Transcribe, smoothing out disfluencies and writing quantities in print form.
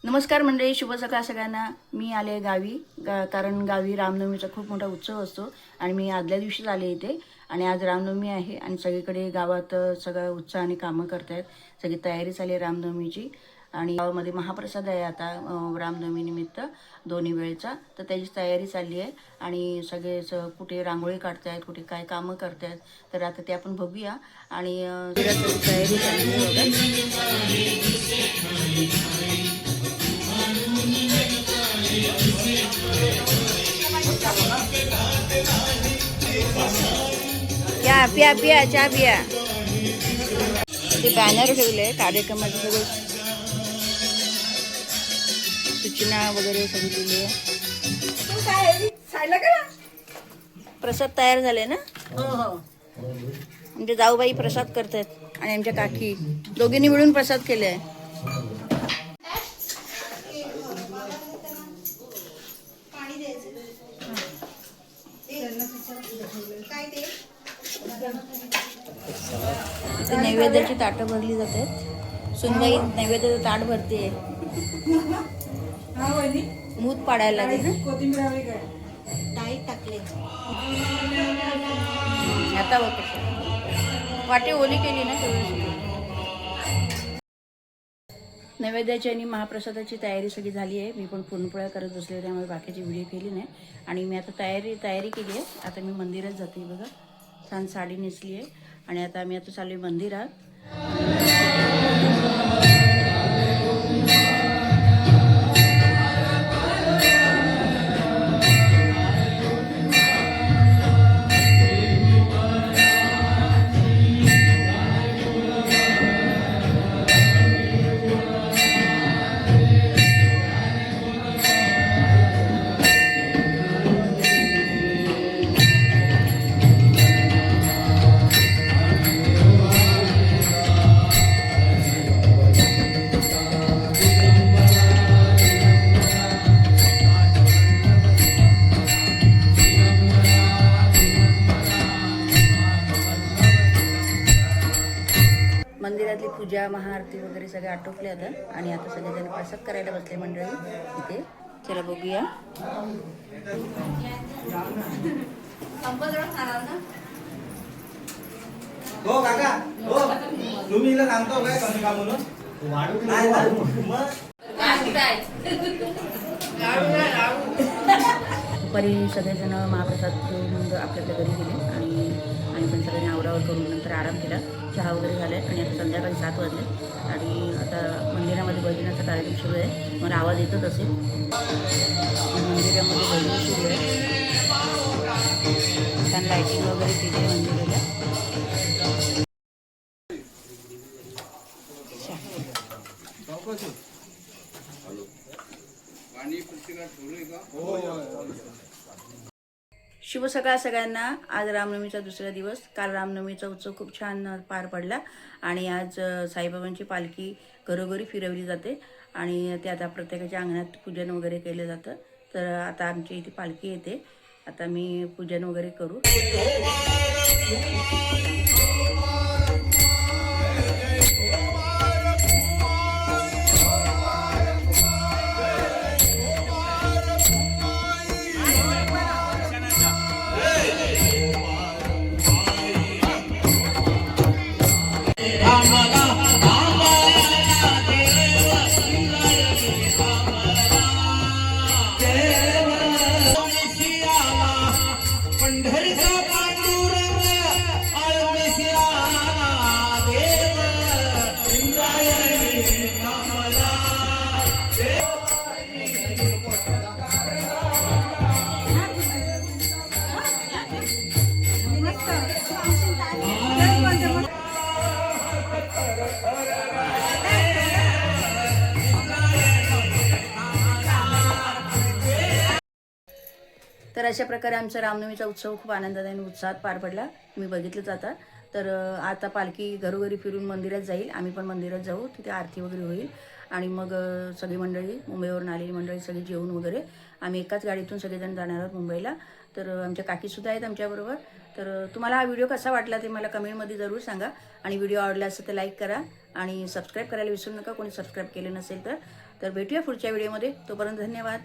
नमस्कार मंडळी, शुभ सकाळ सगळ्यांना. मी आले गावी कारण गावी रामनवमीचा खूप मोठा उत्सव असतो आणि मी आदल्या दिवशीच आले इथे. आणि आज रामनवमी आहे आणि सगळीकडे गावात सगळं उत्साहाने कामं करतायत. सगळी तयारी चालली आहे रामनवमीची. आणि गावामध्ये महाप्रसाद आहे आता रामनवमी निमित्त दोन्ही वेळेचा, तर त्याची तयारी चालली आहे. आणि सगळे कुठे रांगोळी काढतायत, कुठे काय कामं करतायत, तर आता ते आपण बघूया. आणि तयारी चालली आहे या पिया पिया चहा पिया. ते बॅनर ठेवले कार्यक्रमाचे सगळे सूचना वगैरे सगळी दिली आहे. प्रसाद तयार झाले ना. म्हणजे जाऊबाई प्रसाद करतायत आणि आमच्या काकी दोघींनी मिळून प्रसाद केले आहे. नैवेद्याची ताटं भरली जातात. सुनबाई नैवेद्याचं ताट भरते. मूत पाडायला लागेल ना. आता वाटी ओली केली ना तेवढी. नैवेद्याची आणि महाप्रसादाची तयारी सगळी झाली आहे. मी पण पुरणपोळ्या करत बसले, त्यामुळे बाकीची व्हिडिओ केली नाही. आणि मी आता तयारी केली आहे. आता मी मंदिरात जाते. बघा, छान साडी नेसली आहे आणि आता आम्ही चालू आहे मंदिरात. मंदिरातली पूजा महाआरती वगैरे सगळे आटोपले आता आणि आता सगळेजण प्रसाद करायला बसले मंडळी इथे. चला बघूया. हो काका, हो तुम्ही इला सांगतो काय कसं का म्हणून दुपारी सगळेजण महाप्रसाद घेऊन आपल्या घरी गेले आणि पण सगळ्यांनी आवरावर करून नंतर आराम केला. चहा वगैरे झाला आहे आणि आता संध्याकाळी 7 वाजले आणि आता मंदिरामध्ये भजनाचा कार्यक्रम सुरू आहे. मला आवाज येतच असेल. मंदिरामध्ये भजन सुरू आहे. छान लाईटिंग वगैरे केली आहे मंदिराला. शुभ सकाळ सगळ्यांना. आज रामनवमीचा दुसरा दिवस. काल रामनवमीचा उत्सव खूप छान पार पडला आणि आज साईबाबांची पालखी घरोघरी फिरवली जाते आणि ते आता प्रत्येकाच्या अंगणात पूजन वगैरे केलं जातं. तर आता आमची इथे पालखी येते. आता मी पूजन वगैरे करू. तर अशा प्रकारे आमचा रामनवमीचा उत्सव खूप आनंदात आणि उत्साहात पार पडला. तुम्ही बघितलंच आता. तर आता पालखी घरोघरी फिरून मंदिरात जाईल. आम्ही पण मंदिरात जाऊ, तिथे आरती वगैरे होईल आणि मग सगळी मंडळी, मुंबईवरून आलेली मंडळी सगळी जेवून वगैरे आम्ही एकाच गाडीतून सगळेजण जाणार आहोत मुंबईला. तर आमच्या काकीसुद्धा आहेत आमच्याबरोबर. तर तुम्हाला हा व्हिडिओ कसा वाटला ते मला कमेंटमध्ये जरूर सांगा आणि व्हिडिओ आवडला असेल तर लाईक करा आणि सबस्क्राईब करायला विसरू नका, कोणी सबस्क्राईब केले नसेल तर. तर भेटूया पुढच्या व्हिडिओमध्ये. तोपर्यंत धन्यवाद.